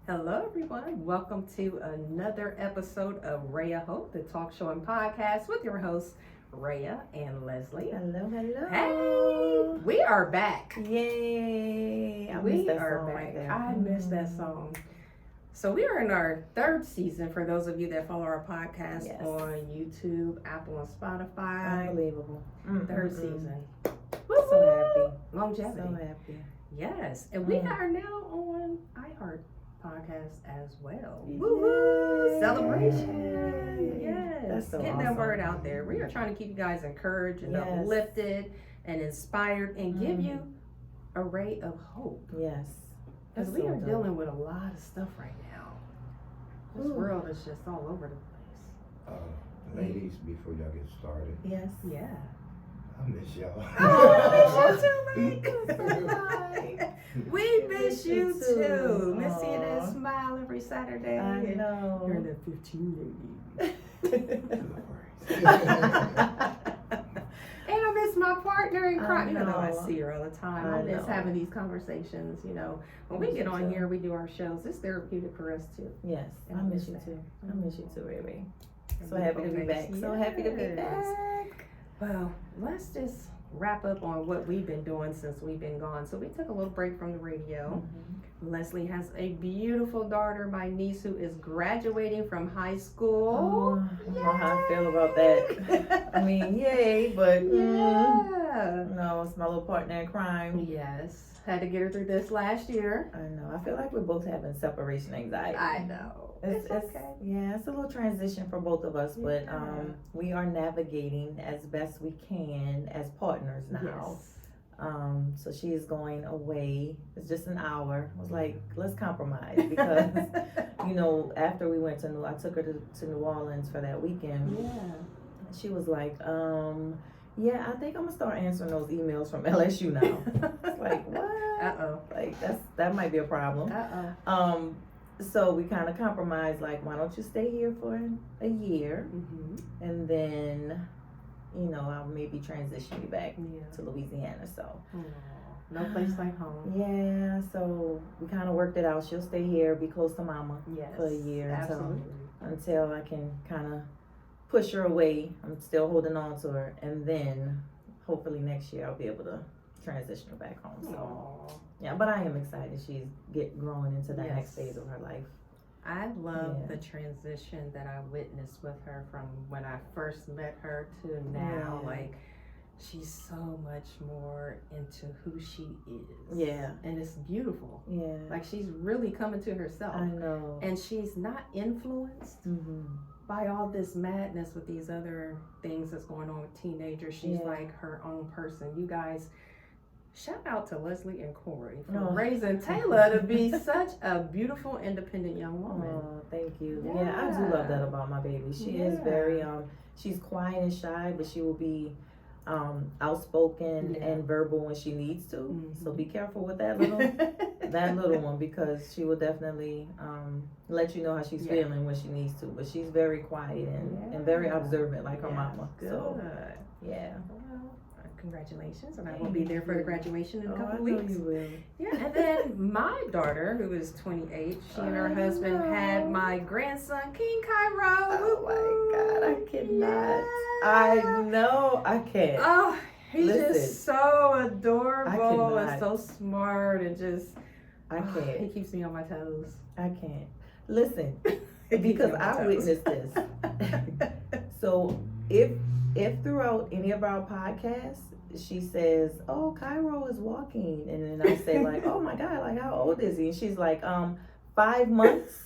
Hello, everyone. Welcome to another episode of Raya Hope, the talk show and podcast with your hosts, Raya and Leslie. Hello. Hey, we are back. Yay. I We missed that are song back. right there. I missed that song. So we are in our third season for those of you that follow our podcast Yes. on YouTube, Apple, and Spotify. Unbelievable. Third season. So happy. Longevity. So happy. Yes. And we are now on iHeart podcast as well. Yay. Woo-hoo! Celebration. Yes. That's so Getting awesome. that word out there. We are trying to keep you guys encouraged and Yes. uplifted and inspired and give you a ray of hope. Yes. Because That's we so are dope. dealing with a lot of stuff right now. This world is just all over the place. Ladies, before y'all get started, Yes. Yeah. I miss y'all. Oh, I miss you too, Mike. We miss you Me too. too. Miss seeing that Aw. smile every Saturday. I You're know. the 15 lady. And I miss my partner in crime. Even though I know. see her all the time, I I miss know. having these conversations. You know, when we Miss get you on too. here, we do our shows. It's therapeutic for us too. Yes. And I miss you that. too. I miss you too, Ray. And So we happy to both be back. miss- So happy to be Yes. back. Well, let's just wrap up on what we've been doing since we've been gone. So we took a little break from the radio. Leslie has a beautiful daughter, my niece, who is graduating from high school. Oh, I don't know how I feel about that. I mean, yay, but Yeah. no, it's my little partner in crime. Yes. Had to get her through this last year. I know. I feel like we're both having separation anxiety. I know. It's okay. Yeah, it's a little transition for both of us, but Yeah. we are navigating as best we can as partners now. Yes. So she is going away. It's just an hour. I was like, let's compromise because you know, after we went to I took her to New Orleans for that weekend. Yeah. She was like, yeah, I think I'm gonna start answering those emails from LSU now. It's like, what? Uh-oh. Like that might be a problem. Uh-oh. So we kind of compromised, like, why don't you stay here for a year, Mm-hmm. and then, you know, I'll maybe transition you back Yeah. to Louisiana. So Aw, no place like home. yeah, so we kind of worked it out. She'll stay here, be close to Mama Yes. for a year Absolutely. until I can kind of push her away. I'm still holding on to her, and then hopefully next year I'll be able to transition her back home. So Aw. yeah, but I am excited. She's growing into the Yes. next phase of her life. I love Yeah. the transition that I witnessed with her from when I first met her to now. Yeah. Like, she's so much more into who she is. Yeah. And it's beautiful. Yeah. Like, she's really coming to herself. I know. And she's not influenced by all this madness with these other things that's going on with teenagers. She's Yeah. like her own person. You guys, shout out to Leslie and Corey for Oh. raising Taylor to be such a beautiful, independent young woman. Oh, thank you. Yeah, I do love that about my baby. She is Yeah. very she's quiet and shy, but she will be outspoken Yeah. and verbal when she needs to. Mhm. So be careful with that little one, because she will definitely let you know how she's Yeah. feeling when she needs to. But she's very quiet and very Yeah. observant, like her Yes, mama. Good. So yeah. Well, congratulations, and I will be there for the graduation in a Oh, couple I know weeks. you will. Yeah, and then my daughter, who is 28, she and her I husband had know. my grandson, King Cairo. Oh my God, I cannot. Yes. I know I can't. Oh, he's Listen, just so adorable and cannot. so smart and just. I He can't. keeps me on my toes. I can't. Listen, He keeps me because on my I toes. witnessed this. So if throughout any of our podcasts she says, "Oh, Cairo is walking," and then I say like, "Oh my God, like how old is he?" And she's like, 5 months.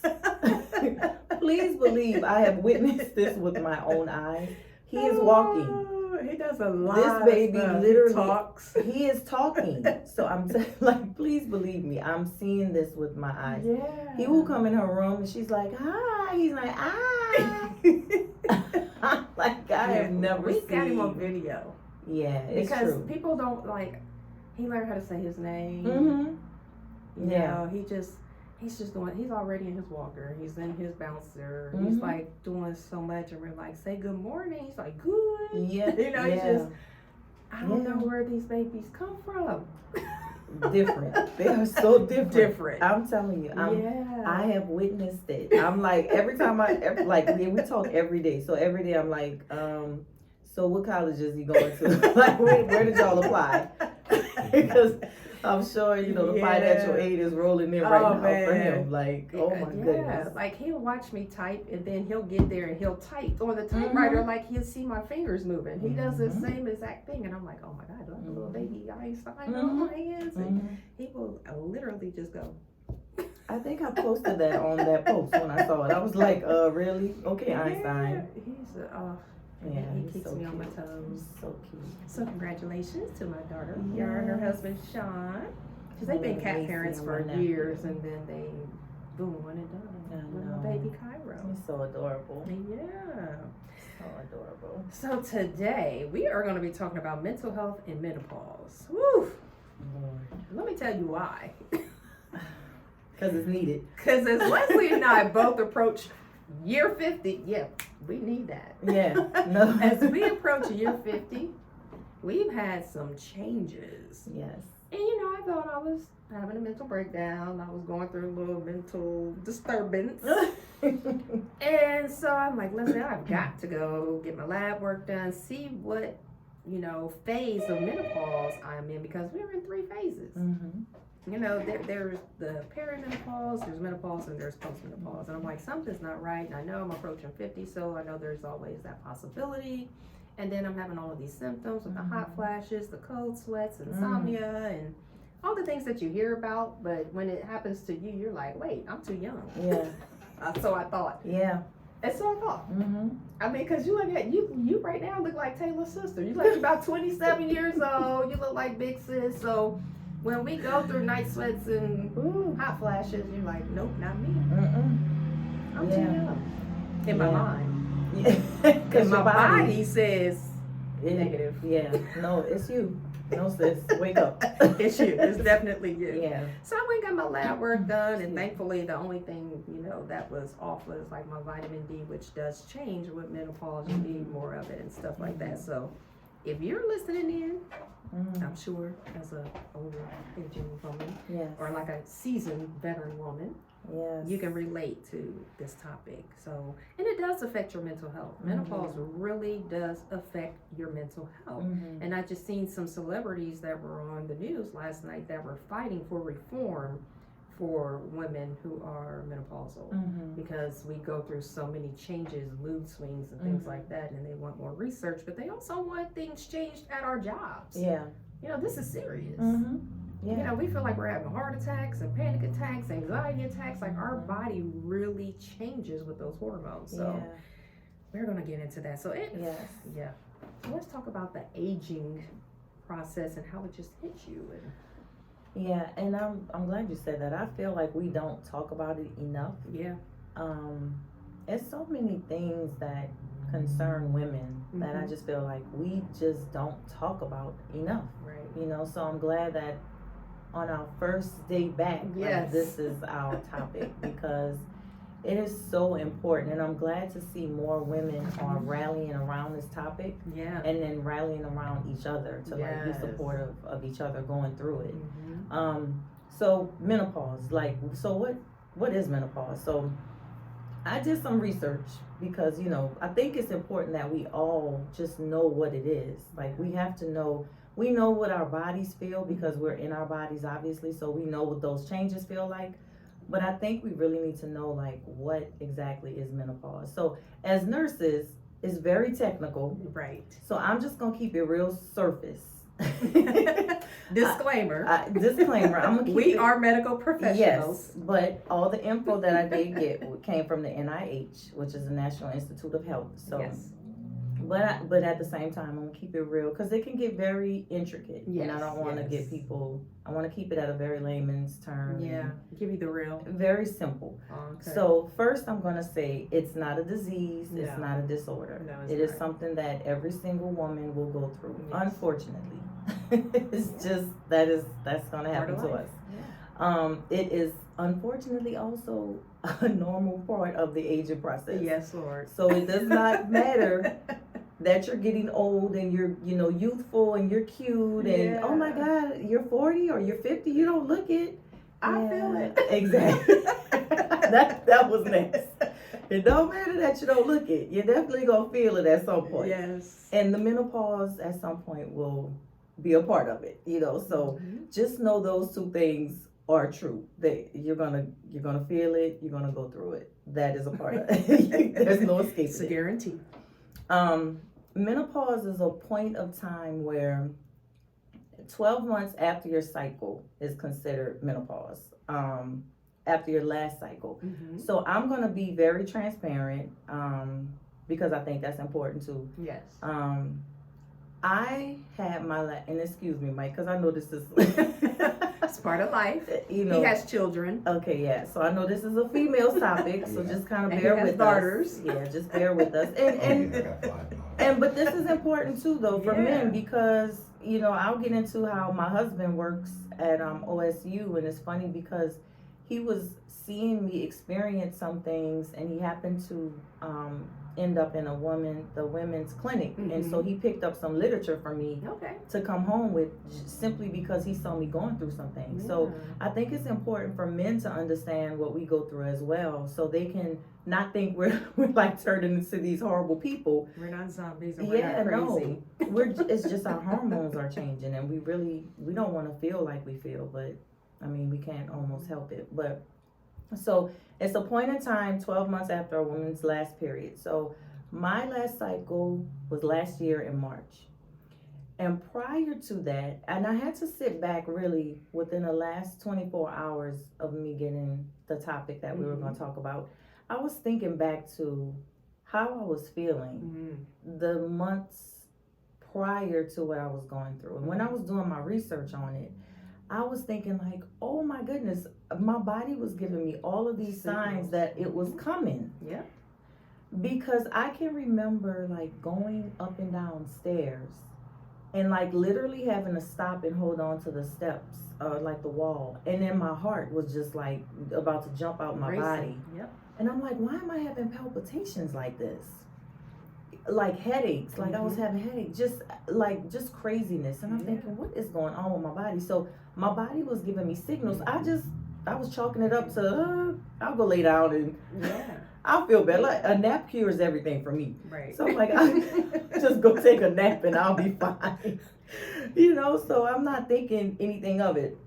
Please believe I have witnessed this with my own eyes. He is walking. Oh, he does a lot. This baby of stuff. literally He talks. He is talking. So I'm like, please believe me. I'm seeing this with my eyes. Yeah. He will come in her room and she's like, "Hi." He's like, "Ah." Like, I have never We seen. got him on video Yeah, it's because true. people don't like. He learned how to say his name. Mm-hmm. You Yeah. know, he's just doing. He's already in his walker. He's in his bouncer. He's Mhm. like doing so much, and we're like, say good morning. He's like, good. Yeah. You know, he's yeah. just. I don't Yeah. know where these babies come from. different. They are so different. Different. I'm telling you. I have witnessed it. I'm like, every time like, we talk every day. So every day I'm like, so what college is he going to? Like, where did y'all apply? Because I'm sure, the financial aid is rolling in right now for him. Like, oh my goodness. Like, he'll watch me type, and then he'll get there and he'll type on the typewriter, like he'll see my fingers moving. He does the same exact thing, and I'm like, oh my God, do I have a little baby Einstein on my hands? And he will literally just go. I think I posted that on that post when I saw it. I was like, really? Okay, Einstein. He keeps so me on my cute. toes. So cute. So congratulations to my daughter, Yara, and her husband, Sean. Because they've been cat parents for years, and then they, boom, one and done. With my baby Cairo. He's so adorable. Yeah. So adorable. So today, we are going to be talking about mental health and menopause. Woo! Lord. Let me tell you why. Because it's needed. Because as Leslie and I both approach year 50, we need that. Yeah. No. As we approach year 50, we've had some changes. Yes. And I thought I was having a mental breakdown. I was going through a little mental disturbance. And so I'm like, listen, I've got to go get my lab work done, see what, phase of menopause I'm in, because we're in 3 phases. There's the perimenopause, there's menopause, and there's postmenopause. And I'm like, something's not right. And I know I'm approaching 50, so I know there's always that possibility. And then I'm having all of these symptoms with the hot flashes, the cold sweats, insomnia, and all the things that you hear about. But when it happens to you, you're like, wait, I'm too young. Yeah. So I thought. Yeah. And so I thought. I mean, because you look at, you right now look like Taylor's sister. You look about 27 years old. You look like Big Sis. So when we go through night sweats and hot flashes, you're like, nope, not me. I'm too young. In my mind. Because my body says negative. Yeah. No, it's you. No, sis. Wake up. It's you. It's definitely you. Yeah. So I went and got my lab work done, and thankfully the only thing, that was off was like my vitamin D, which does change with menopause. You need more of it and stuff like that. So if you're listening in, I'm sure as a older aging woman, or like a seasoned veteran woman, you can relate to this topic. So, and it does affect your mental health. Menopause really does affect your mental health. And I just seen some celebrities that were on the news last night that were fighting for reform for women who are menopausal, because we go through so many changes, mood swings and things like that, and they want more research, but they also want things changed at our jobs. This is serious. We feel like we're having heart attacks and panic attacks, anxiety attacks. Like, our body really changes with those hormones. So we're going to get into that. So So let's talk about the aging process and how it just hits you. And I'm glad you said that. I feel like we don't talk about it enough. There's so many things that concern women that I just feel like we just don't talk about enough. Right. So I'm glad that on our first day back, this is our topic, because it is so important, and I'm glad to see more women are rallying around this topic, and then rallying around each other to like be supportive of each other going through it. So menopause, what is menopause? So I did some research, because I think it's important that we all just know what it is. Like, we have to know. We know what our bodies feel because we're in our bodies, obviously, so we know what those changes feel like. But I think we really need to know, like, what exactly is menopause. So as nurses, it's very technical. Right. So I'm just going to keep it real surface. Disclaimer. Disclaimer. I'm gonna keep we are medical professionals. Yes, but all the info that I did get came from the NIH, which is the National Institute of Health. So But at the same time, I'm gonna keep it real, because it can get very intricate, and I don't want to get people. I want to keep it at a very layman's term. Give you the real. Very simple. Okay. So first, I'm gonna say it's not a disease. No. It's not a disorder. No, it is something that every single woman will go through. Unfortunately, it's just that's gonna happen to us. It is unfortunately also a normal part of the aging process. Yes, Lord. So it does not matter that you're getting old and you're, youthful and you're cute and oh my God, you're 40 or you're 50, you don't look it. I feel it. Exactly. that was next. It don't matter that you don't look it. You're definitely gonna feel it at some point. Yes. And the menopause at some point will be a part of it, So just know those two things are true. That you're gonna feel it. You're gonna go through it. That is a part of it. There's no escape. It's a guarantee. Menopause is a point of time where 12 months after your cycle is considered menopause. After your last cycle. So I'm gonna be very transparent because I think that's important too. Yes. I had my and excuse me, Mike, because I know this is it's part of life. He has children. Okay, yeah. So I know this is a female topic, so just kind of bear with daughters. us. Yeah, just bear with us. And but this is important too, though, for men because I'll get into how my husband works at OSU, and it's funny because he was seeing me experience some things, and he happened to end up in the women's clinic, and so he picked up some literature for me to come home with, simply because he saw me going through some things. So I think it's important for men to understand what we go through as well, so they can not think we're like turning into these horrible people. We're not zombies. And we're not crazy. No, it's just our hormones are changing, and we don't want to feel like we feel, but I mean, we can't almost help it. But so it's a point in time 12 months after a woman's last period. So my last cycle was last year in March. And prior to that, and I had to sit back really within the last 24 hours of me getting the topic that we were going to talk about. I was thinking back to how I was feeling the months prior to what I was going through. And when I was doing my research on it, I was thinking like, oh my goodness, my body was giving me all of these signs that it was coming. Yeah. Because I can remember like going up and down stairs and like literally having to stop and hold on to the steps, like the wall. And then my heart was just like about to jump out my body. Yep. And I'm like, why am I having palpitations like this? Like headaches, like I was having headaches, just craziness. And I'm thinking, what is going on with my body? So my body was giving me signals. I was chalking it up to, I'll go lay down and I'll feel better. Like a nap cures everything for me. Right. So I'm like, I just go take a nap and I'll be fine. So I'm not thinking anything of it.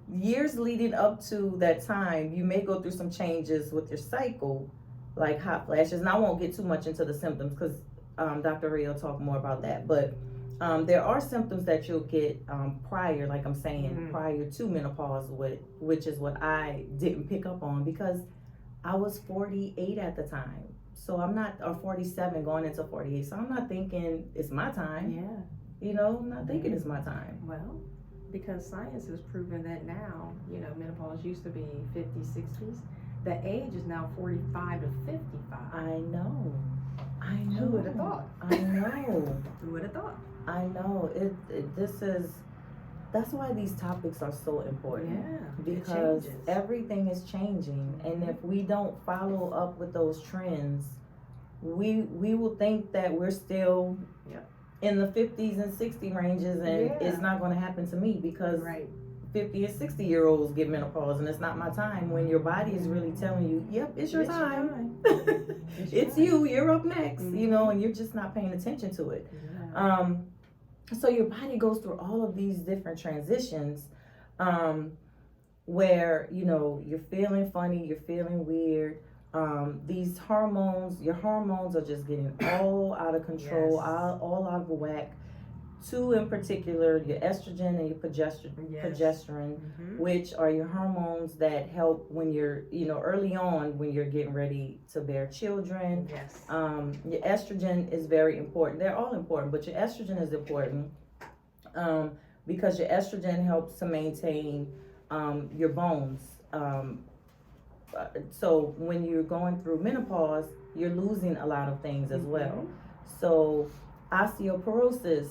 Years leading up to that time, you may go through some changes with your cycle, like hot flashes, and I won't get too much into the symptoms because Dr. Ray will talk more about that, but there are symptoms that you'll get prior, like I'm saying, prior to menopause, which is what I didn't pick up on because I was 48 at the time. So I'm not, or 47 going into 48, so I'm not thinking it's my time. Yeah. I'm not thinking it's my time. Well, because science has proven that now, menopause used to be 50s, 60s. The age is now 45 to 55. I know. Who would have thought? I know. Who would have thought? I know. That's why these topics are so important. Yeah. Because everything is changing. And if we don't follow up with those trends, we will think that we're still in the 50s and 60 ranges and it's not going to happen to me because 50 and 60-year-olds get menopause and it's not my time, when your body is really telling you, yep, it's your time. It's you're up next, and you're just not paying attention to it. So your body goes through all of these different transitions where, you're feeling funny, you're feeling weird. These hormones, your hormones are just getting all out of control, all out of whack. Two in particular, your estrogen and your progesterone, which are your hormones that help when you're, early on when you're getting ready to bear children. Your estrogen is very important. They're all important, but your estrogen is important because your estrogen helps to maintain your bones. So when you're going through menopause, you're losing a lot of things as well. So osteoporosis,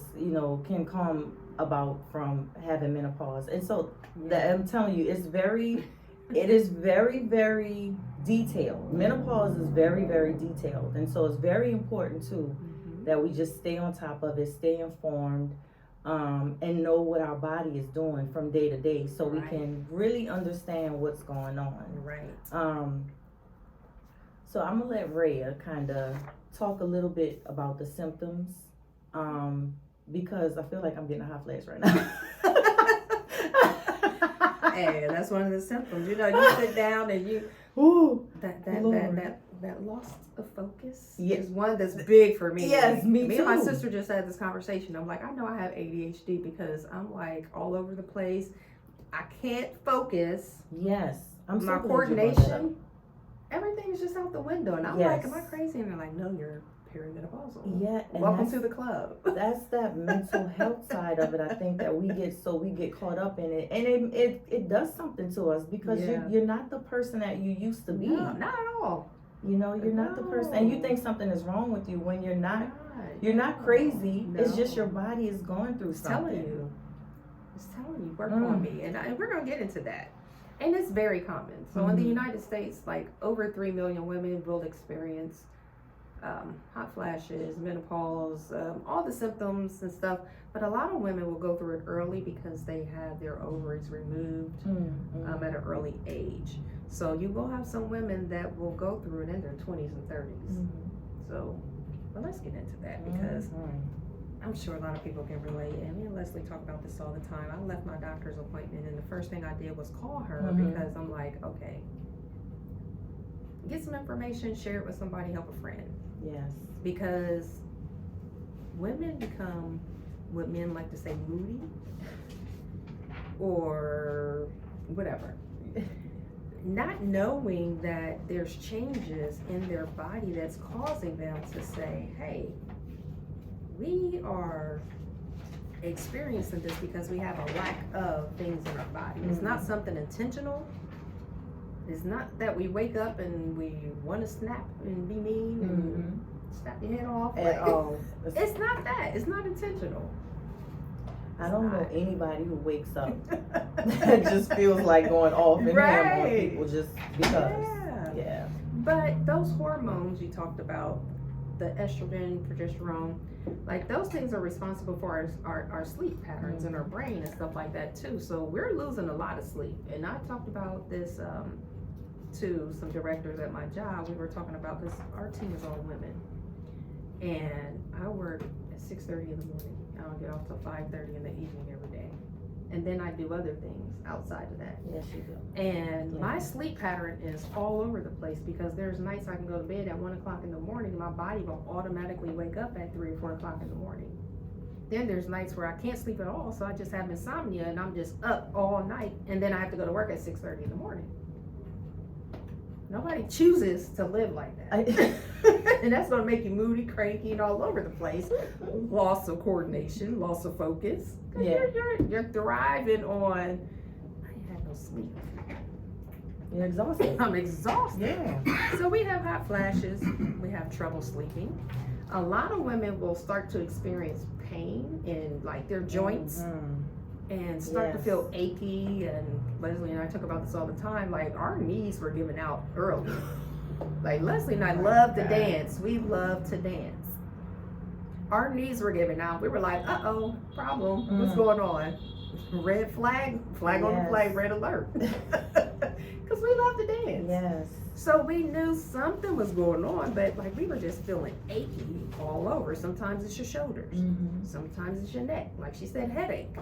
can come about from having menopause. And so I'm telling you, it's very It is very, very detailed. Menopause is very, very detailed. And so it's very important too that we just stay on top of it, stay informed, and know what our body is doing from day to day so we can really understand what's going on. Right. So I'm going to let Raya kind of talk a little bit about the symptoms because I feel like I'm getting a hot flash right now. Hey, that's one of the symptoms. You know, you sit down and you that loss of focus is one that's big for me. Yes, me too. Me and my sister just had this conversation. I'm like, I know I have ADHD because I'm like all over the place. I can't focus. Yes, my coordination, everything is just out the window, and I'm like, am I crazy? And they're like, no, you're perimenopausal. Yeah, and welcome to the club. That's that mental health side of it. I think that we get caught up in it, and it does something to us because you're not the person that you used to be. No, not at all. You know, you're not the person, and you think something is wrong with you when you're not. You're not crazy. No. It's just your body is going through something. It's telling you, work on me, and we're gonna get into that. And it's very common. So in the United States, like over 3 million women will experience hot flashes, menopause, all the symptoms and stuff. But a lot of women will go through it early because they have their ovaries removed at an early age. So you will have some women that will go through it in their 20s and 30s. So, well, let's get into that because I'm sure a lot of people can relate. And me and Leslie talk about this all the time. I left my doctor's appointment and the first thing I did was call her because I'm like, okay, get some information, share it with somebody, help a friend. Yes. Because women become what men like to say moody or whatever. Not knowing that there's changes in their body that's causing them to say, hey, we are experiencing this because we have a lack of things in our body. It's not something intentional. It's not that we wake up and we want to snap and be mean and snap your head off. At all. It's not that. It's not intentional. I don't know anybody who wakes up that just feels like going off and ham on people just because. Yeah. But those hormones you talked about, the estrogen, progesterone, like those things are responsible for our sleep patterns in our brain and stuff like that too. So we're losing a lot of sleep. And I talked about this to some directors at my job. We were talking about, because our team is all women. And I work at 6:30 in the morning. I don't get off till 5:30 in the evening every day. And then I do other things outside of that. Yes, you do. And my sleep pattern is all over the place because there's nights I can go to bed at 1 o'clock in the morning and my body will automatically wake up at 3 or 4 o'clock in the morning. Then there's nights where I can't sleep at all, so I just have insomnia and I'm just up all night, and then I have to go to work at 6:30 in the morning. Nobody chooses to live like that. And that's going to make you moody, cranky, and all over the place. Loss of coordination, loss of focus. Yeah. You're thriving on, I ain't had no sleep. You're exhausted. I'm exhausted. Yeah. So we have hot flashes. We have trouble sleeping. A lot of women will start to experience pain in like their joints and start to feel achy. And Leslie and I talk about this all the time. Like our knees were giving out early. Like Leslie and I love to dance. We love to dance. Our knees were giving out. We were like, uh-oh, problem. What's going on? Red flag, on the flag, red alert. Because we love to dance. Yes. So we knew something was going on, but like we were just feeling achy all over. Sometimes it's your shoulders. Sometimes it's your neck. Like she said, headache.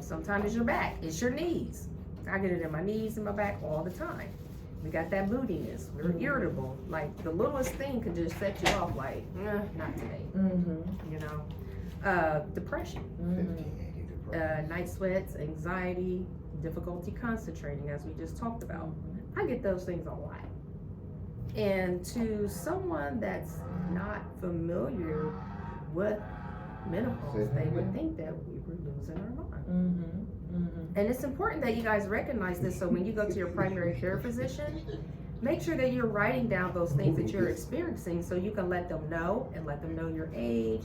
Sometimes it's your back. It's your knees. I get it in my knees and my back all the time. We got that moodiness. We're irritable. Like the littlest thing could just set you off like, not today. You know? Depression. Night sweats, anxiety, difficulty concentrating, as we just talked about. I get those things a lot. And to someone that's not familiar with menopause, they would think that we were losing our mind. And it's important that you guys recognize this, so when you go to your primary care physician, make sure that you're writing down those things that you're experiencing so you can let them know and let them know your age.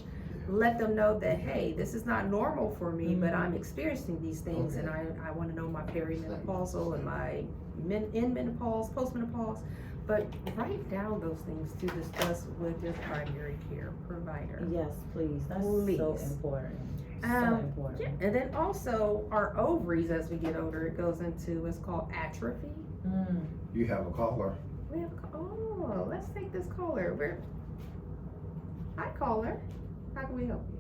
let them know that, hey, this is not normal for me, but I'm experiencing these things, and Okay. I want to know my perimenopausal and my in menopause, postmenopause. But write down those things to discuss with your primary care provider. Yes, please. That's Please. so important. So important. Yeah, and then also our ovaries, as we get older, it goes into what's called atrophy. You have a caller. We have, oh, let's take this caller. Hi, caller. How can we help you?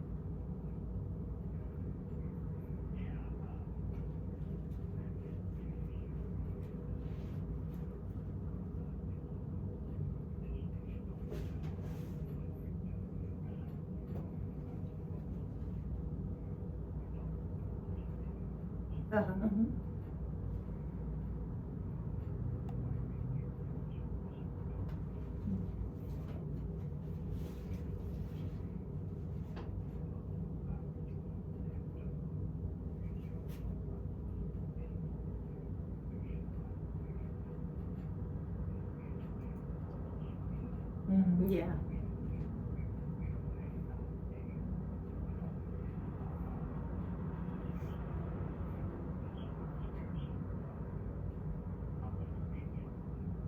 Yeah.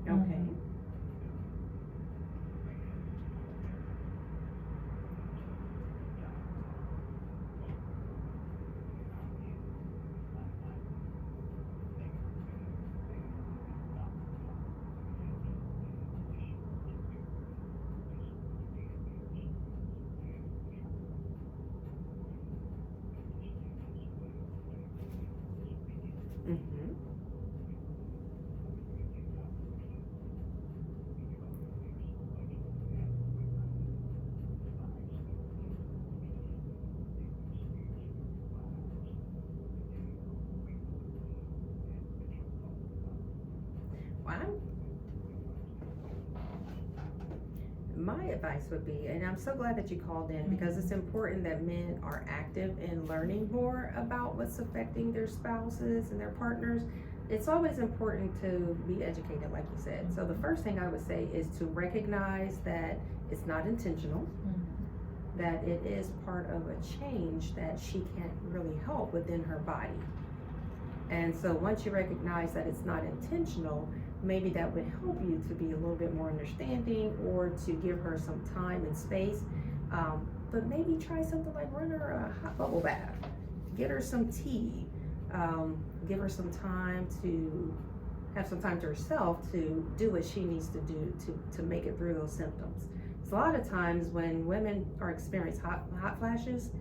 Okay. Mm-hmm. Well, my advice would be, and I'm so glad that you called in, because it's important that men are active in learning more about what's affecting their spouses and their partners. It's always important to be educated, like you said. So the first thing I would say is to recognize that it's not intentional, that it is part of a change that she can't really help within her body. And so once you recognize that it's not intentional, maybe that would help you to be a little bit more understanding, or to give her some time and space. But maybe try something like run her a hot bubble bath, get her some tea, give her some time to have some time to herself to do what she needs to do to make it through those symptoms. So a lot of times when women are experiencing hot flashes,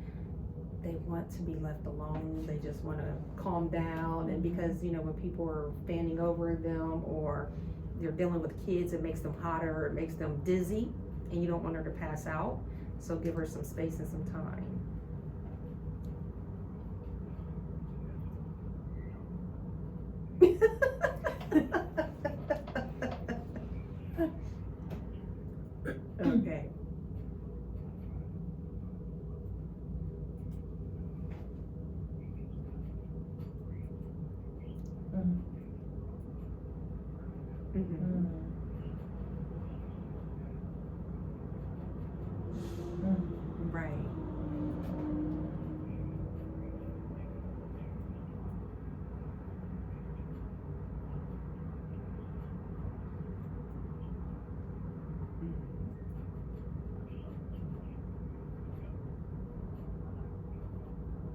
they want to be left alone. They just want to calm down. And because, when people are fanning over them, or they're dealing with kids, it makes them hotter, or it makes them dizzy, and you don't want her to pass out. So give her some space and some time. Okay. Right.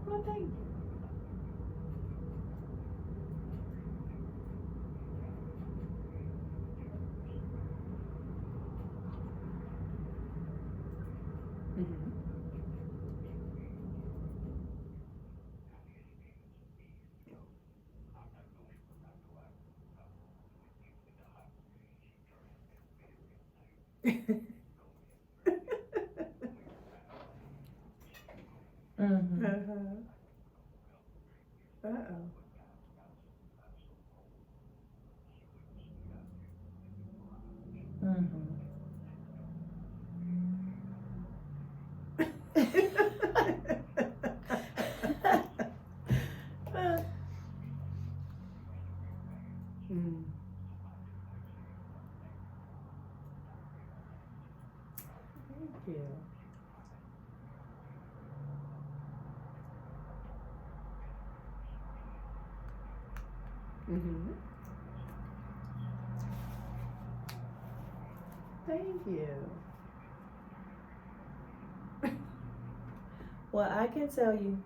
Well, thank you. Uh-oh. Thank you. Mm-hmm. Thank you. Well, I can tell you.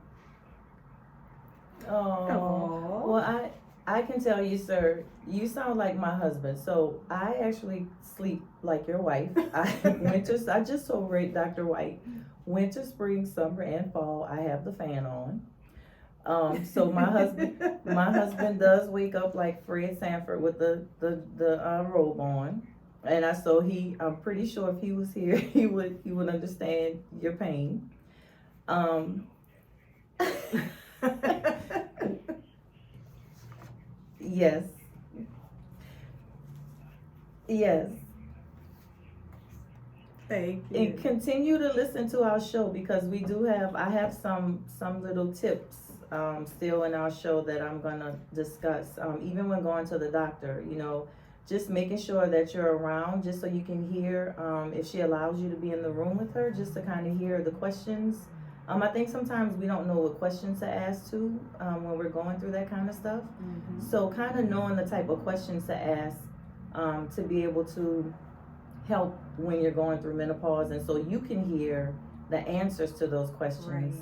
Oh, Aw. well, I can tell you, sir, you sound like my husband. So I actually sleep like your wife. I just told Dr. White, winter, spring, summer, and fall, I have the fan on. So my husband does wake up like Fred Sanford with the robe on, and I'm pretty sure if he was here, he would understand your pain. Yes, yes. Thank you. And continue to listen to our show because I have some little tips still in our show that I'm gonna discuss. Even when going to the doctor, just making sure that you're around just so you can hear if she allows you to be in the room with her, just to kind of hear the questions. I think sometimes we don't know what questions to ask to when we're going through that kind of stuff. Mm-hmm. So kind of knowing the type of questions to ask to be able to help when you're going through menopause, and so you can hear the answers to those questions,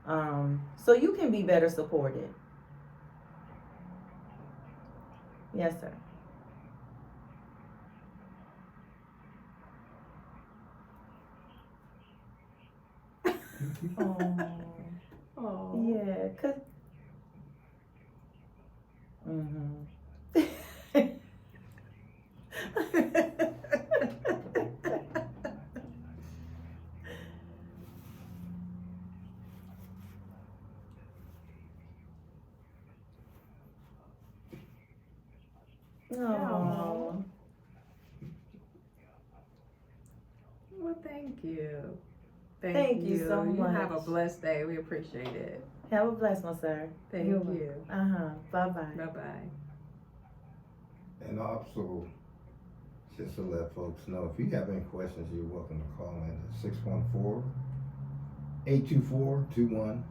so you can be better supported. Yes, sir. Oh, Oh. yeah, cause. Mm-hmm. Oh. Well, thank you. Thank you so You have a much. blessed day. We appreciate it. Have a blessed one, sir. Thank You're you. Bye bye. Bye bye. And also, just to let folks know, if you have any questions, you're welcome to call in at 614-824-2139.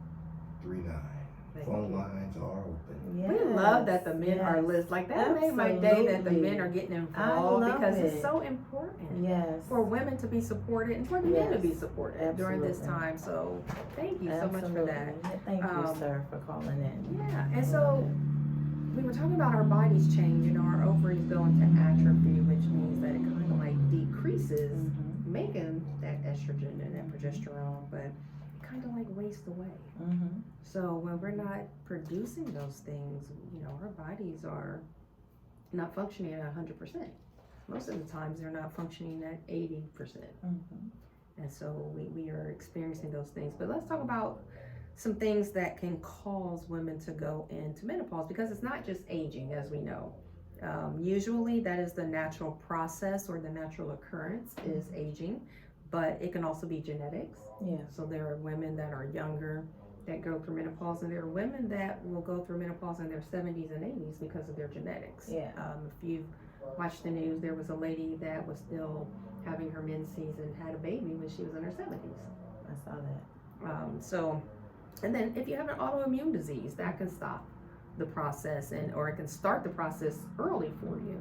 Phone lines are open. Yes. We love that the men are listening. Like that made my day that the men are getting involved because it's so important. Yes. For women to be supported and for the men to be supported during this Absolutely. time. So thank you so much for that. Thank you, sir, for calling in. Yeah, and so we were talking about our bodies change. Our ovaries go into atrophy, which means that it kind of like decreases making that estrogen and that progesterone, but kind of like waste away. So when we're not producing those things, our bodies are not functioning at 100%. Most of the times they're not functioning at 80%. And so we are experiencing those things. But let's talk about some things that can cause women to go into menopause, because it's not just aging, as we know. Usually that is the natural process or the natural occurrence is aging, but it can also be genetics. Yeah. So there are women that are younger that go through menopause, and there are women that will go through menopause in their 70s and 80s because of their genetics. Yeah. If you watch the news, there was a lady that was still having her menses and had a baby when she was in her 70s. I saw that. And then if you have an autoimmune disease, that can stop the process, or it can start the process early for you.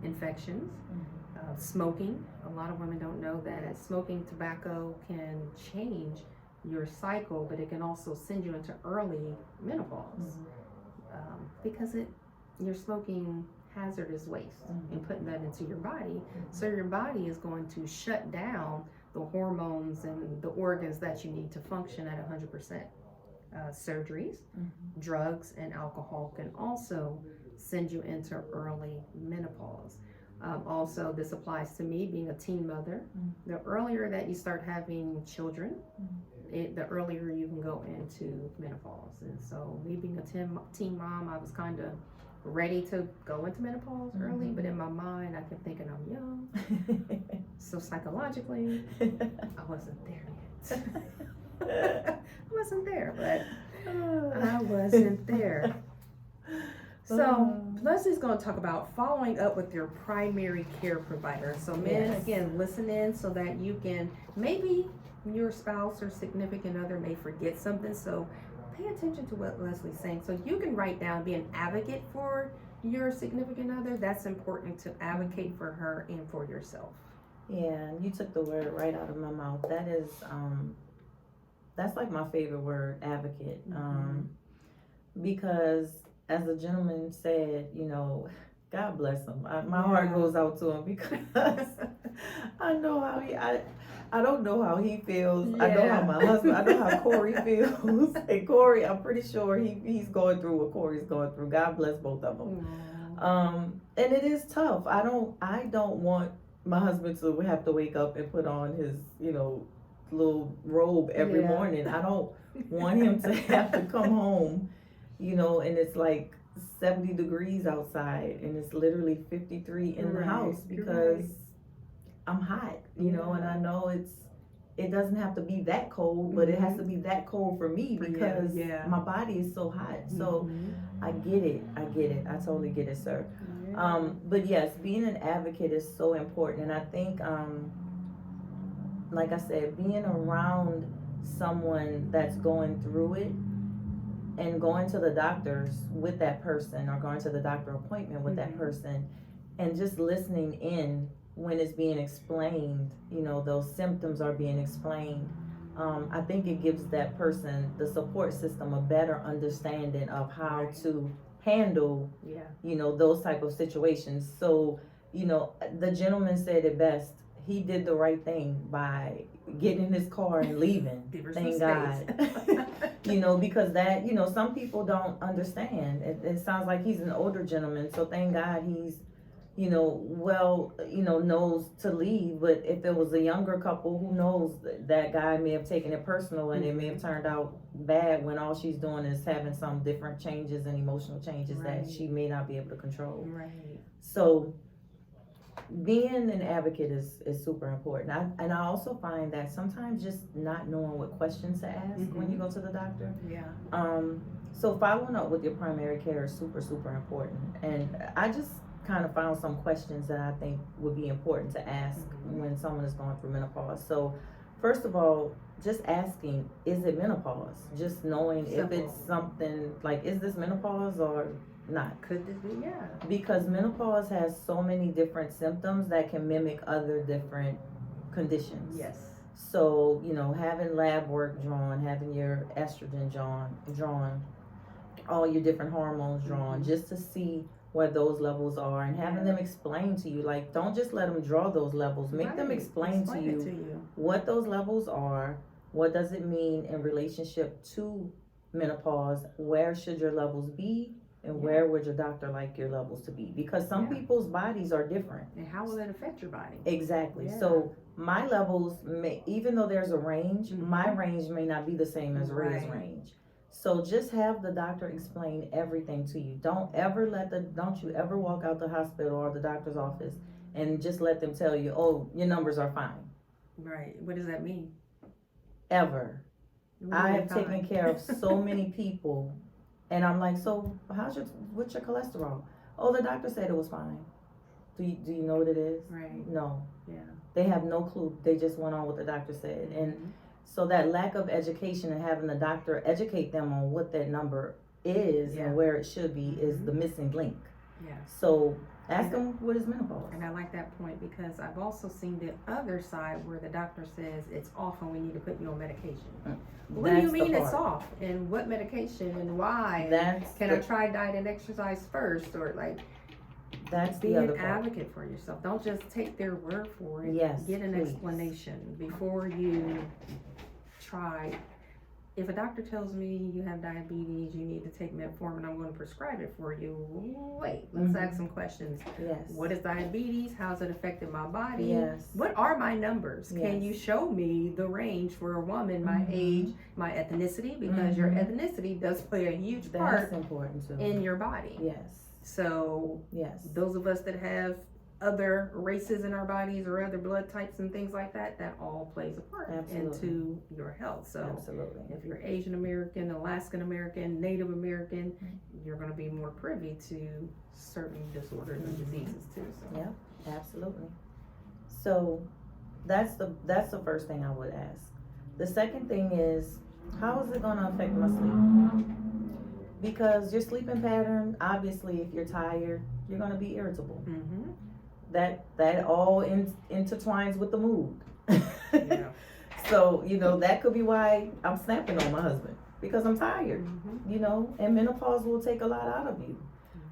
Infections, smoking. A lot of women don't know that smoking tobacco can change your cycle, but it can also send you into early menopause because you're smoking hazardous waste and putting that into your body. So your body is going to shut down the hormones and the organs that you need to function at 100%. Surgeries, drugs, and alcohol can also send you into early menopause. Also, this applies to me being a teen mother. The earlier that you start having children, the earlier you can go into menopause. And so me being a teen mom, I was kind of ready to go into menopause early, but in my mind I kept thinking I'm young. So psychologically, I wasn't there yet. I wasn't there, but I wasn't there. So Leslie's going to talk about following up with your primary care provider. So men, again, listen in so that you can, maybe your spouse or significant other may forget something. So pay attention to what Leslie's saying. So you can write down, be an advocate for your significant other. That's important to advocate for her and for yourself. Yeah, you took the word right out of my mouth. That is, that's like my favorite word, advocate. Because as the gentleman said, you know, God bless him. My heart goes out to him because I know how I don't know how he feels. I know how my husband, I know how Corey feels. And Corey, I'm pretty sure he's going through what Corey's going through. God bless both of them. And it is tough. I don't want my husband to have to wake up and put on his, you know, little robe every morning. I don't want him to have to come home, you know, and it's like 70 degrees outside and it's literally 53 in the house because I'm hot, you know, and I know it doesn't have to be that cold, but it has to be that cold for me because my body is so hot. So I get it. I totally get it, sir. But yes, being an advocate is so important. And I think, like I said, being around someone that's going through it and going to the doctors with that person or going to the doctor appointment with that person and just listening in when it's being explained, you know, those symptoms are being explained. I think it gives that person, the support system, a better understanding of how to handle, you know, those type of situations. So, you know, the gentleman said it best. He did the right thing by getting in his car and leaving. Thank God. You know, because that, you know, some people don't understand. It sounds like he's an older gentleman, so thank God he's, you know, well, you know, knows to leave. But if it was a younger couple, who knows, that guy may have taken it personal and it may have turned out bad when all she's doing is having some different changes and emotional changes that she may not be able to control. So being an advocate is super important. And I also find that sometimes just not knowing what questions to ask when you go to the doctor. So following up with your primary care is super important. And I just kind of found some questions that I think would be important to ask when someone is going through menopause. So first of all, just asking, is it menopause? Just knowing if it's something like, is this menopause or not? Could this be? Because menopause has so many different symptoms that can mimic other different conditions. So, you know, having lab work drawn, having your estrogen drawn, all your different hormones drawn, just to see where those levels are, and having them explain to you, like, don't just let them draw those levels, make them explain to you what those levels are, what does it mean in relationship to menopause, where should your levels be, and where would your doctor like your levels to be? Because some people's bodies are different. And how will that affect your body? Exactly. So my levels may, even though there's a range, my range may not be the same as Ray's range. So just have the doctor explain everything to you. Don't you ever walk out the hospital or the doctor's office and just let them tell you, oh, your numbers are fine. What does that mean? Ever. I have taken care of so many people, and I'm like, so what's your cholesterol? Oh, the doctor said it was fine. Do you know what it is? No. They have no clue. They just went on what the doctor said. And so that lack of education and having the doctor educate them on what that number is and where it should be is the missing link. So ask them, what is menopause? And I like that point because I've also seen the other side where the doctor says it's off and we need to put you on medication. What do you mean it's off? And what medication and why? Can I try diet and exercise first? Or like, that's be an advocate for yourself. Don't just take their word for it. Get an explanation before you try. If a doctor tells me you have diabetes, you need to take metformin, I'm going to prescribe it for you. Wait, let's ask some questions. What is diabetes? How's it affecting my body? What are my numbers? Can you show me the range for a woman, my age, my ethnicity? Because your ethnicity does play a huge part in your body. So those of us that have other races in our bodies or other blood types and things like that, that all plays a part into your health. So if you're Asian American, Alaskan American, Native American, you're going to be more privy to certain disorders and diseases too. So. Absolutely. So that's the first thing I would ask. The second thing is, How is it going to affect my sleep? Because your sleeping pattern, obviously, if you're tired, you're going to be irritable. Mm-hmm. That all intertwines with the mood. Yeah. So, that could be why I'm snapping on my husband, because I'm tired, Mm-hmm. and menopause will take a lot out of you.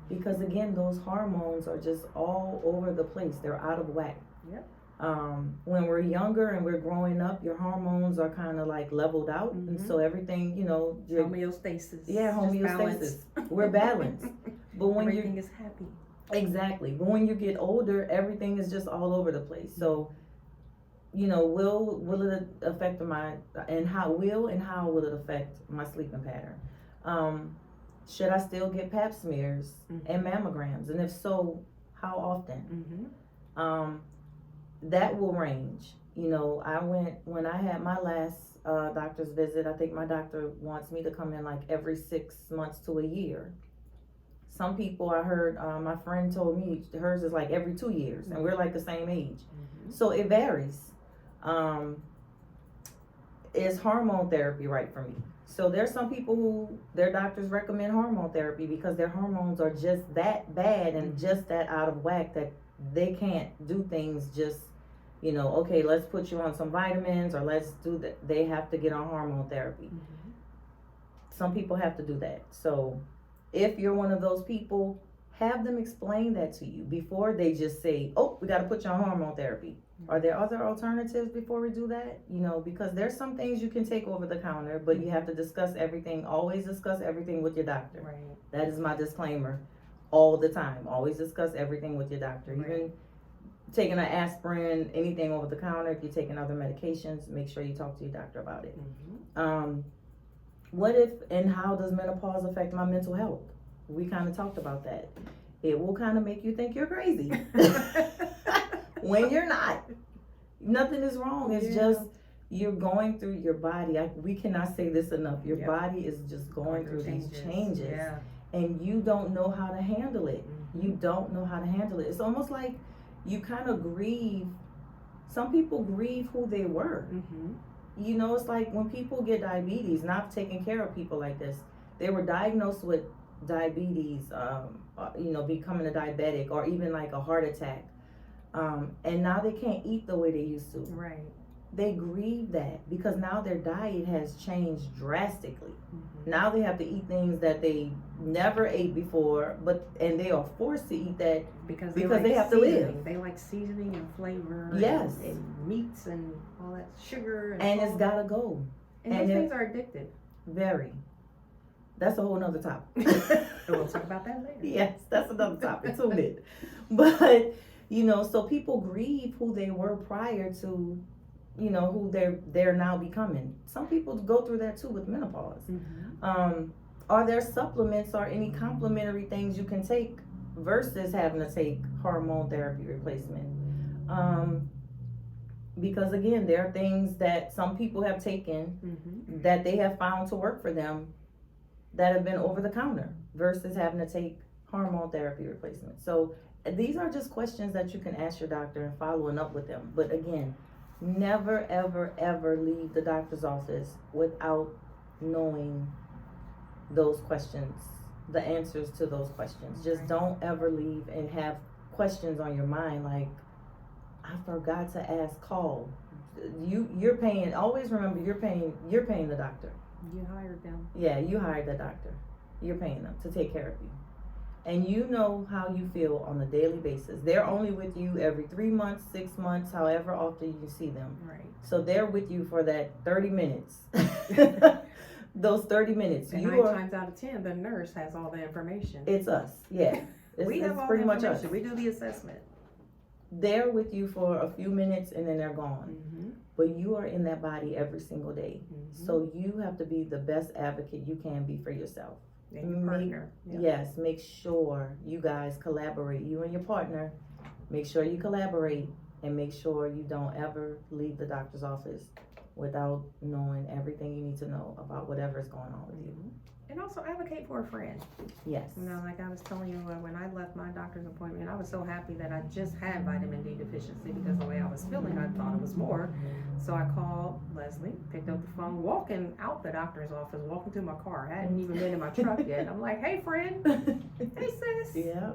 Because again, those hormones are just all over the place. They're out of whack. Yep. When we're younger and we're growing up, your hormones are kind of like leveled out, and so everything, your Homeostasis. yeah, Just homeostasis. balance. We're balanced. But when Everything is happy. exactly, but when you get older, everything is just all over the place. So, will it affect how will it affect my sleeping pattern? Should I still get pap smears and mammograms, and if so, how often? Mm-hmm. That will range. When I had my last doctor's visit. I think my doctor wants me to come in like every 6 months to a year. Some people, I heard, my friend told me hers is like every 2 years, and we're like the same age. So it varies. Is hormone therapy right for me? So there's some people who their doctors recommend hormone therapy because their hormones are just that bad and just that out of whack that they can't do things just, okay, let's put you on some vitamins, or let's do that. They have to get on hormone therapy. Some people have to do that. So if you're one of those people, have them explain that to you before they just say, oh, we got to put you on hormone therapy. Are there other alternatives before we do that? Because there's some things you can take over the counter, but you have to discuss everything. Always discuss everything with your doctor. Right. That is my disclaimer all the time. Always discuss everything with your doctor. Right. Even taking an aspirin, anything over the counter, if you're taking other medications, make sure you talk to your doctor about it. What if and how does menopause affect my mental health? We kind of talked about that. It will kind of make you think you're crazy when you're not. Nothing is wrong. It's just you're going through your body. We cannot say this enough. Your body is just going through these changes, and you don't know how to handle it. You don't know how to handle it. It's almost like you kind of grieve. Some people grieve who they were. It's like when people get diabetes, and I've taken care of people like this. They were diagnosed with diabetes, becoming a diabetic, or even like a heart attack. And now they can't eat the way they used to. Right. They grieve that because now their diet has changed drastically. Now they have to eat things that they never ate before, and they are forced to eat that because they have to live. They like seasoning and flavor. Yes. And meats and all that sugar. And it's gotta go. And those things are addictive. Very. That's a whole nother topic. We'll talk about that later. Yes, that's another topic. Tune in. But, so people grieve who they were prior to, who they're now becoming. Some people go through that too with menopause. Are there supplements or any complementary things you can take versus having to take hormone therapy replacement? Because again, there are things that some people have taken that they have found to work for them that have been over the counter versus having to take hormone therapy replacement. So these are just questions that you can ask your doctor and following up with them. But again, never, ever, ever leave the doctor's office without knowing those questions, the answers to those questions. Just don't ever leave and have questions on your mind like, I forgot to ask, call. You're paying, always remember you're paying the doctor. You hired them. Yeah, you hired the doctor. You're paying them to take care of you. And you know how you feel on a daily basis. They're only with you every 3 months, 6 months, however often you see them. Right. So they're with you for that 30 minutes. Those 30 minutes. And 9 times out of 10, the nurse has all the information. It's us. Yeah. We have all pretty the much information. us. We do the assessment. They're with you for a few minutes and then they're gone. But you are in that body every single day. So you have to be the best advocate you can be for yourself. And your partner. Yes, make sure you guys collaborate. You and your partner, make sure you collaborate and make sure you don't ever leave the doctor's office without knowing everything you need to know about whatever is going on with you. And also advocate for a friend. Yes. You know, like I was telling you, when I left my doctor's appointment, I was so happy that I just had vitamin D deficiency because the way I was feeling, I thought it was more. So I called Leslie, picked up the phone, walking out the doctor's office, walking to my car. I hadn't even been in my truck yet. I'm like, hey, friend. Hey, sis. Yeah.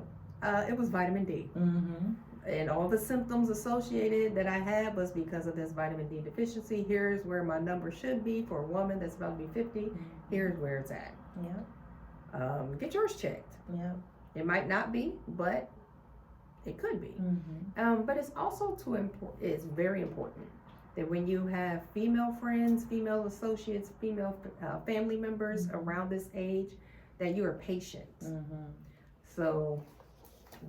It was vitamin D. Mm-hmm. And all the symptoms associated that I had was because of this vitamin D deficiency. Here's where my number should be for a woman that's about to be 50. Here's where it's at. Yeah. Get yours checked. Yeah. It might not be, but it could be. Mm-hmm. But it's also it's very important that when you have female friends, female associates, female family members around this age, that you are patient. Mm-hmm. So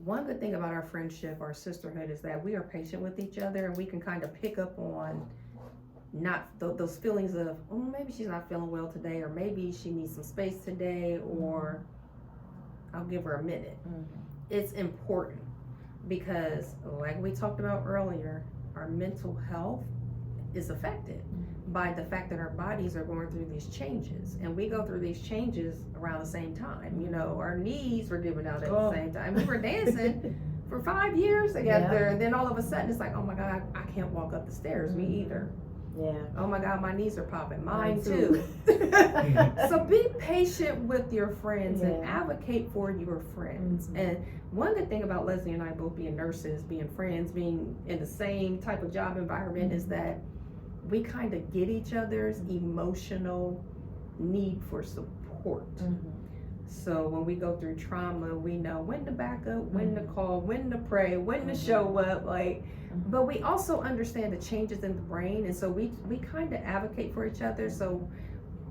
one good thing about our friendship, our sisterhood, is that we are patient with each other, and we can kind of pick up on not those feelings of, oh, maybe she's not feeling well today, or maybe she needs some space today, or I'll give her a minute. Mm-hmm. It's important because, like we talked about earlier, our mental health is affected by the fact that our bodies are going through these changes, and we go through these changes around the same time. You know, our knees were giving out at the same time. We were dancing for 5 years together, and then all of a sudden it's like, oh my God, I can't walk up the stairs. Me either. Yeah. Oh my God, my knees are popping. Mine too. So be patient with your friends and advocate for your friends. And one good thing about Leslie and I both being nurses, being friends, being in the same type of job environment is that we kind of get each other's emotional need for support. So when we go through trauma, we know when to back up, when to call, when to pray, when to show up, like, but we also understand the changes in the brain, and so we kind of advocate for each other. So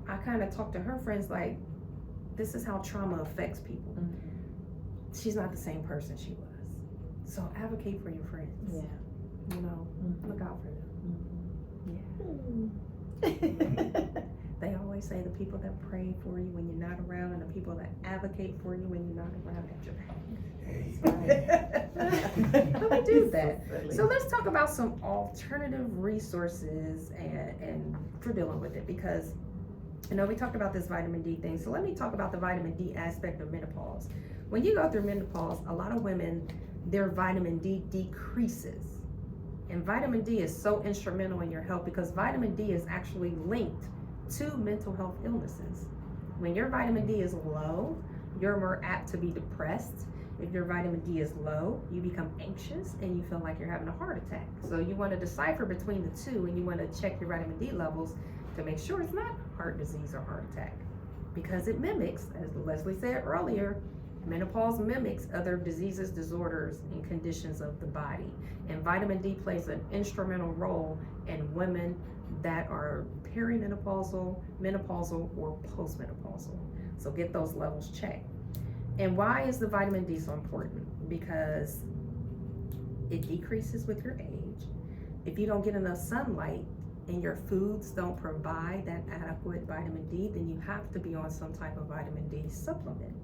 I kind of talk to her friends like, this is how trauma affects people. She's not the same person she was. So advocate for your friends. Yeah. You know, look out for them. They always say the people that pray for you when you're not around and the people that advocate for you when you're not around at your back. Let me do that. So let's talk about some alternative resources and for dealing with it, because you know we talked about this vitamin D thing. So let me talk about the vitamin D aspect of menopause. When you go through menopause, a lot of women, their vitamin D decreases. And vitamin D is so instrumental in your health because vitamin D is actually linked to mental health illnesses. When your vitamin D is low, you're more apt to be depressed. If your vitamin D is low, you become anxious and you feel like you're having a heart attack. So you want to decipher between the two, and you want to check your vitamin D levels to make sure it's not heart disease or heart attack, because it mimics, as Leslie said earlier, menopause mimics other diseases, disorders, and conditions of the body. And vitamin D plays an instrumental role in women that are perimenopausal, menopausal, or postmenopausal. So get those levels checked. And why is the vitamin D so important? Because it decreases with your age. If you don't get enough sunlight and your foods don't provide that adequate vitamin D, then you have to be on some type of vitamin D supplement.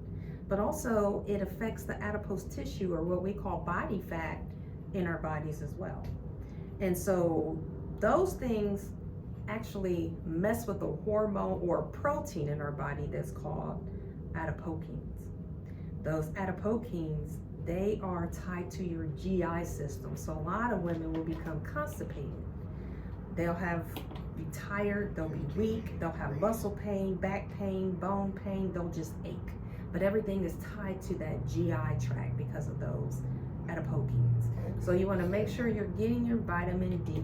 But also it affects the adipose tissue, or what we call body fat, in our bodies as well. And so those things actually mess with the hormone or protein in our body that's called adipokines. Those adipokines, they are tied to your GI system. So a lot of women will become constipated. They'll be tired, they'll be weak, they'll have muscle pain, back pain, bone pain, they'll just ache. But everything is tied to that GI tract because of those adipokines. So you want to make sure you're getting your vitamin D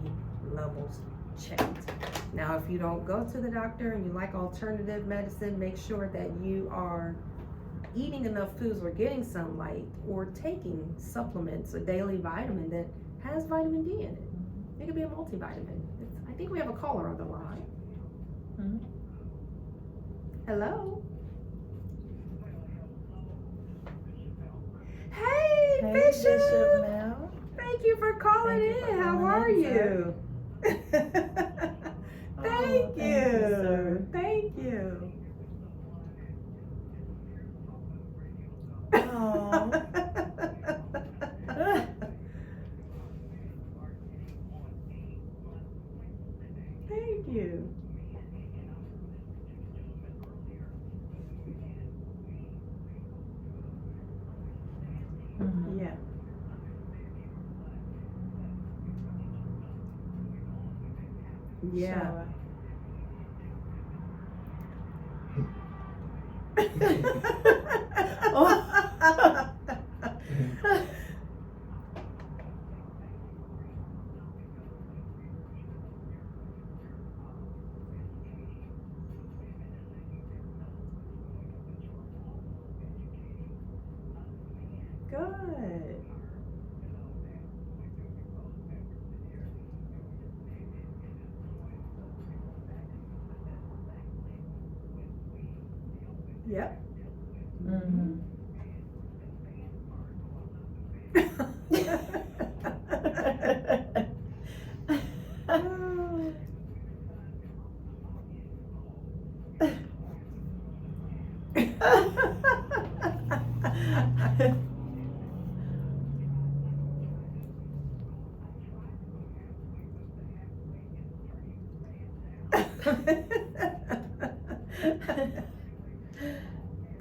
levels checked. Now, if you don't go to the doctor and you like alternative medicine, make sure that you are eating enough foods or getting sunlight or taking supplements, a daily vitamin that has vitamin D in it. It could be a multivitamin. I think we have a caller on the line. Hello? Hey, Bishop. Mel. Thank you for calling in. How are you? Thank you. Thank you. Oh. Thank you. Yeah. Oh. Good. Yep. Mhm.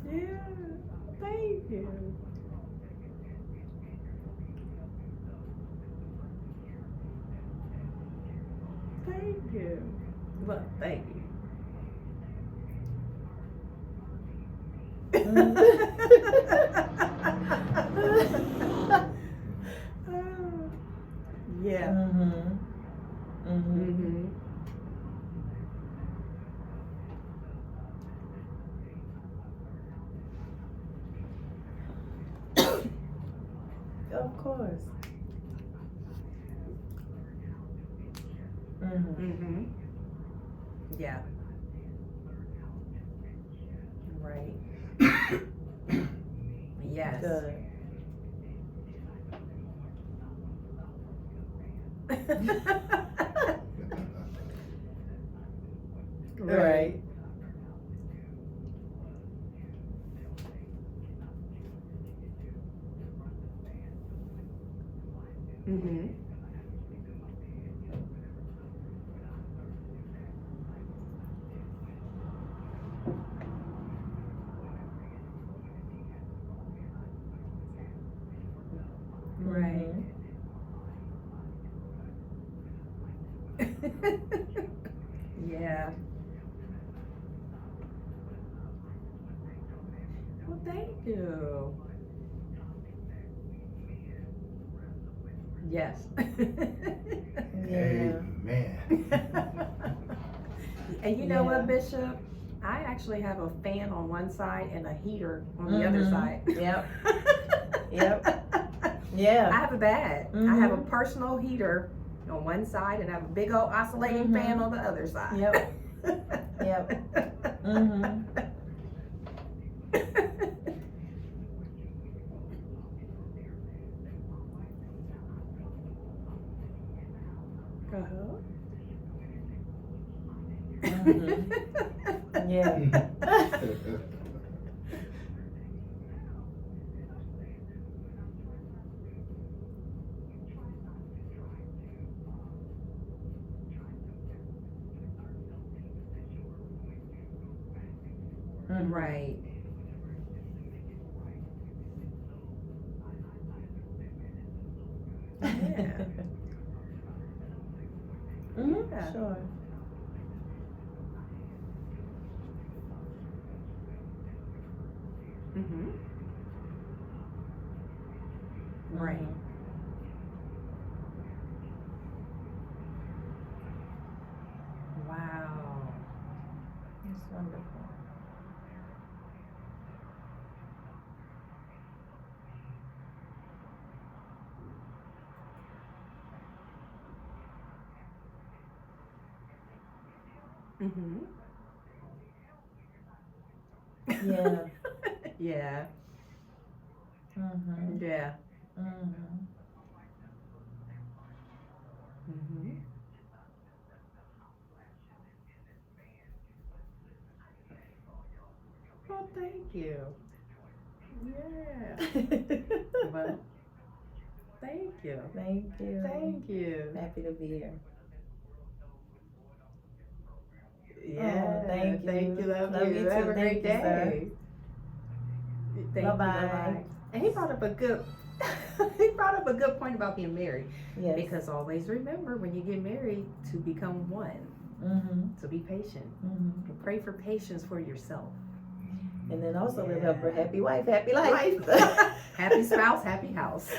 Yeah, thank you. Thank you. Well, thank you. Yeah. Mhm. Mhm. Mm-hmm. Of course. Mhm. Mm-hmm. Yeah. Right. Yes. Good. Right. Mm-hmm. Right. Yeah. Well, thank you. Yes. Yeah. Amen. And you know what, Yeah. Bishop? I actually have a fan on one side and a heater on the other side. Yep. Yep. Yeah. I have a bad. I Mhm. have a personal heater on one side and I have a big old oscillating fan on the other side. Yep. Yep. Mhm. Uh-huh. Mhm. Yeah. Mhm. Right. Yeah. Mhm. Yeah. Sure. Mm-hmm. Right. Mhm. Wow. That's wonderful. Mm-hmm. Yeah. Yeah. Mhm. Yeah. Mhm. Mm-hmm. Well, thank you. Yeah. Well, thank you. Thank you. Thank you. Happy to be here. Yeah. thank Thank you. you. Love Love you. you Have too. a Thank great you, sir. day. Thank you. Bye-bye. Bye-bye. And he brought up a good he brought up a good point about being married. Yes. Because always remember when you get married to become one. So be patient. And pray for patience for yourself. And then also remember, happy wife, happy life. Happy spouse, happy house.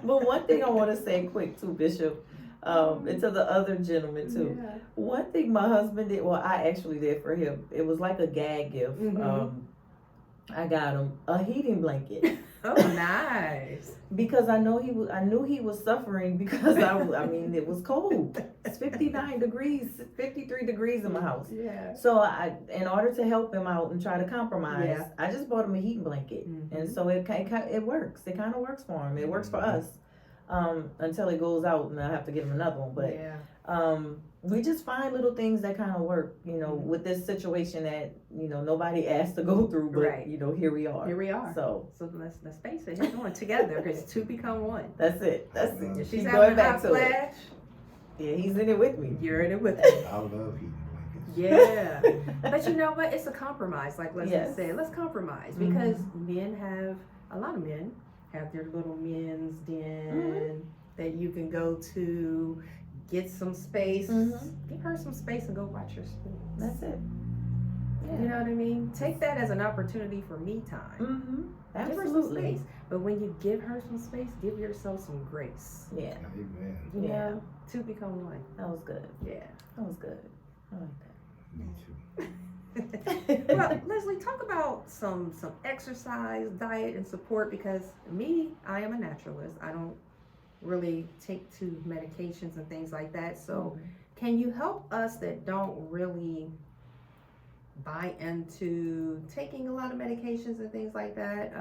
But one thing I want to say quick too, Bishop, and to the other gentleman too. Yeah. One thing my husband did, well, I actually did for him. It was like a gag gift. I got him a heating blanket. Oh, nice. Because I knew he was suffering because I mean, it was cold. It's 59 degrees, 53 degrees in my house. Yeah. So in order to help him out and try to compromise, Yeah. I just bought him a heating blanket. And so it works. It kind of works for him. It works for us. Until it goes out and I have to get him another one. But we just find little things that kind of work, with this situation that, nobody asked to go through, but, Right. Here we are. Here we are. So let's face it, you're going together because two become one. that's it. If she's Keep having going a back hot to it. flash, Yeah, he's in it with me. you're in it with me. I love heating blankets. Yeah. But you know what? It's a compromise, like Leslie Yes. said. Let's compromise because a lot of men have their little men's den that you can go to, get some space. Give her some space and go watch her sports. That's it. Yeah. You know what I mean? Take that as an opportunity for me time. Give her some Absolutely. space. But when you give her some space, give yourself some grace. Yeah. Amen. You Yeah. know, two become one. That was good. Yeah. That was good. I like Me too. that. Well, Leslie, talk about some exercise, diet, and support because I am a naturalist. I don't really take to medications and things like that. So can you help us that don't really buy into taking a lot of medications and things like that?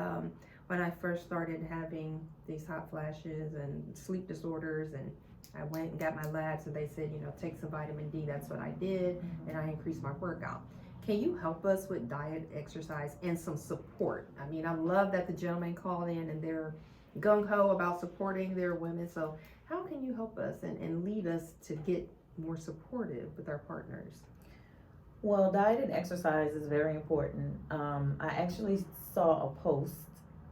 When I first started having these hot flashes and sleep disorders, and I went and got my labs and they said, take some vitamin D. That's what I did, and I increased my workout. Can you help us with diet, exercise, and some support? I mean, I love that the gentlemen called in and they're gung-ho about supporting their women. So how can you help us and lead us to get more supportive with our partners? Well, diet and exercise is very important. I actually saw a post.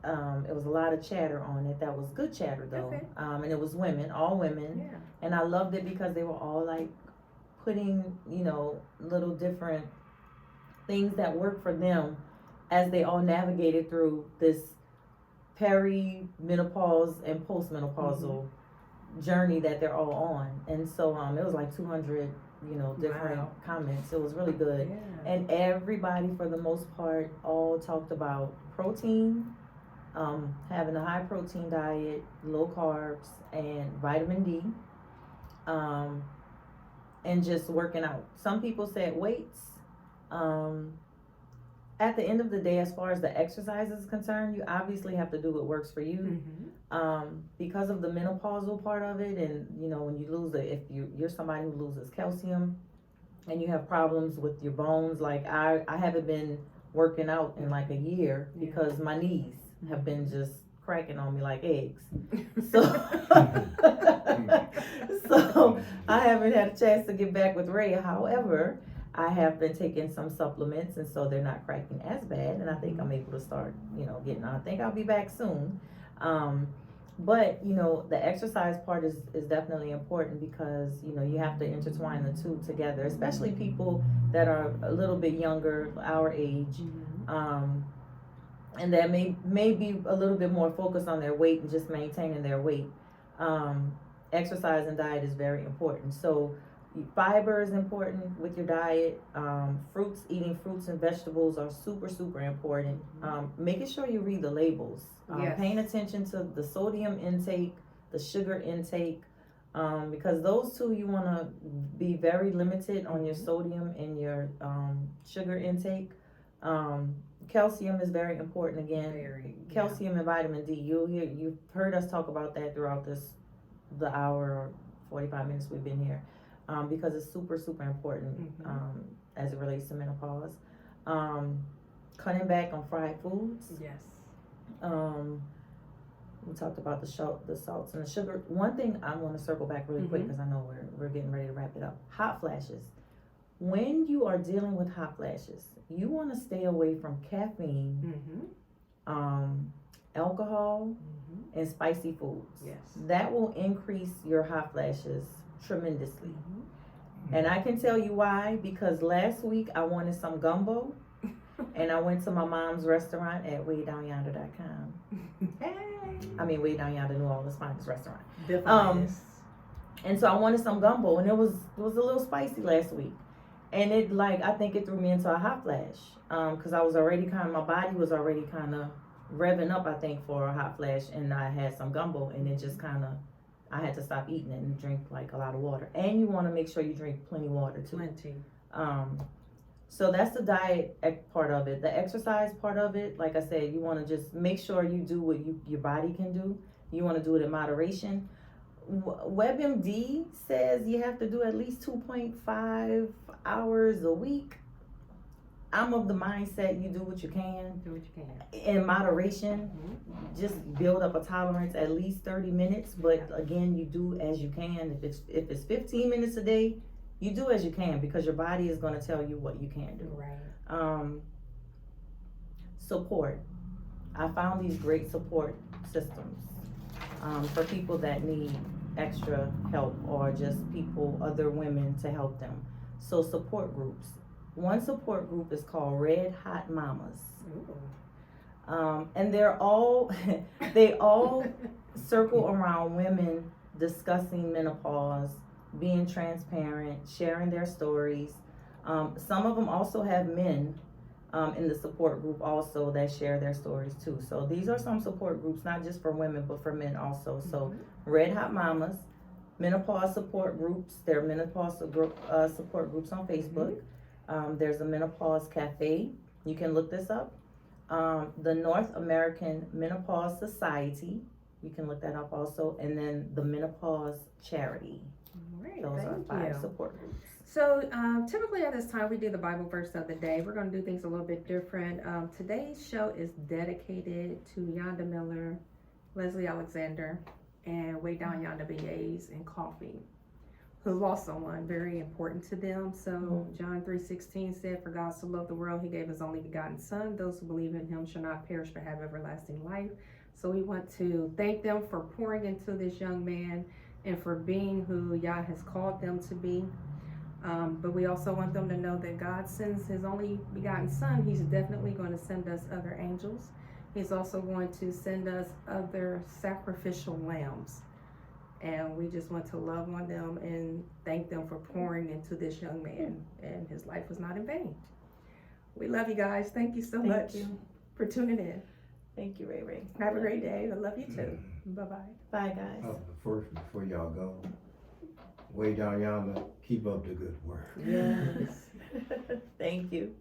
It was a lot of chatter on it. That was good chatter though. Okay. And it was all women. Yeah. And I loved it because they were all like putting, little different things that work for them as they all navigated through this peri-menopause and postmenopausal journey that they're all on. And so it was like 200, different comments. It was really good. Yeah. And everybody, for the most part, all talked about protein, having a high protein diet, low carbs, and vitamin D, and just working out. Some people said weights. At the end of the day, as far as the exercise is concerned, you obviously have to do what works for you. Because of the menopausal part of it, and when you lose if you're somebody who loses calcium and you have problems with your bones, like I haven't been working out in like a year because my knees have been just cracking on me like eggs. So I haven't had a chance to get back with Raya. However, I have been taking some supplements, and so they're not cracking as bad, and I think I'm able to start, getting on. I think I'll be back soon. But, the exercise part is definitely important because, you have to intertwine the two together, especially people that are a little bit younger, our age, and that may be a little bit more focused on their weight and just maintaining their weight. Exercise and diet is very important. So fiber is important with your diet. Eating fruits and vegetables are super, super important. Making sure you read the labels. Paying attention to the sodium intake, the sugar intake, because those two you want to be very limited on your sodium and your sugar intake. Calcium is very important again. Calcium and vitamin D. You've heard us talk about that throughout the hour or 45 minutes we've been here. Because it's super, super important as it relates to menopause. Cutting back on fried foods. Yes. We talked about the salts and the sugar. One thing I want to circle back really quick because I know we're getting ready to wrap it up. Hot flashes. When you are dealing with hot flashes, you want to stay away from caffeine, alcohol, and spicy foods. Yes. That will increase your hot flashes tremendously. And I can tell you why, because last week I wanted some gumbo and I went to my mom's restaurant at waydownyonder.com. Hey. I mean, Way Down Yonder, New Orleans' finest restaurant. The And so I wanted some gumbo, and it was a little spicy last week. And it, like, I think it threw me into a hot flash. Because I was already my body was already kind of revving up, I think, for a hot flash. And I had some gumbo, and it just kind of, I had to stop eating it and drink, like, a lot of water. And you want to make sure you drink plenty of water, too. Plenty. So that's the diet part of it. The exercise part of it, like I said, you want to just make sure you do what your body can do. You want to do it in moderation. WebMD says you have to do at least 2.5 hours a week. I'm of the mindset you do what you can. Do what you can. In moderation, just build up a tolerance at least 30 minutes. But again, you do as you can. If it's 15 minutes a day, you do as you can, because your body is going to tell you what you can do. Right. Support. I found these great support systems for people that need extra help, or just other women to help them. So support groups. One support group is called Red Hot Mamas. And they all circle around women discussing menopause, being transparent, sharing their stories. Some of them also have men in the support group also that share their stories too. So these are some support groups, not just for women, but for men also. So Red Hot Mamas, menopause support groups. There are menopause support groups on Facebook. There's a Menopause Cafe. You can look this up. The North American Menopause Society. You can look that up also. And then the Menopause Charity. Great, Those are 5 support groups. So typically at this time we do the Bible verse of the day. We're going to do things a little bit different. Today's show is dedicated to Yonda Miller, Leslie Alexander, and Way Down Yonder BAs and Coffee, who lost someone very important to them. So John 3:16 said, "For God so loved the world, he gave his only begotten son. Those who believe in him shall not perish but have everlasting life." So we want to thank them for pouring into this young man and for being who Yah has called them to be. But we also want them to know that God sends his only begotten son. He's definitely going to send us other angels. He's also going to send us other sacrificial lambs. And we just want to love on them and thank them for pouring into this young man. And his life was not in vain. We love you guys. Thank you so much for tuning in. Thank you, Ray Ray. Have a great day. I love you too. Bye-bye. Bye, guys. First, before y'all go, Way Down Yonder, keep up the good work. Yes. Thank you.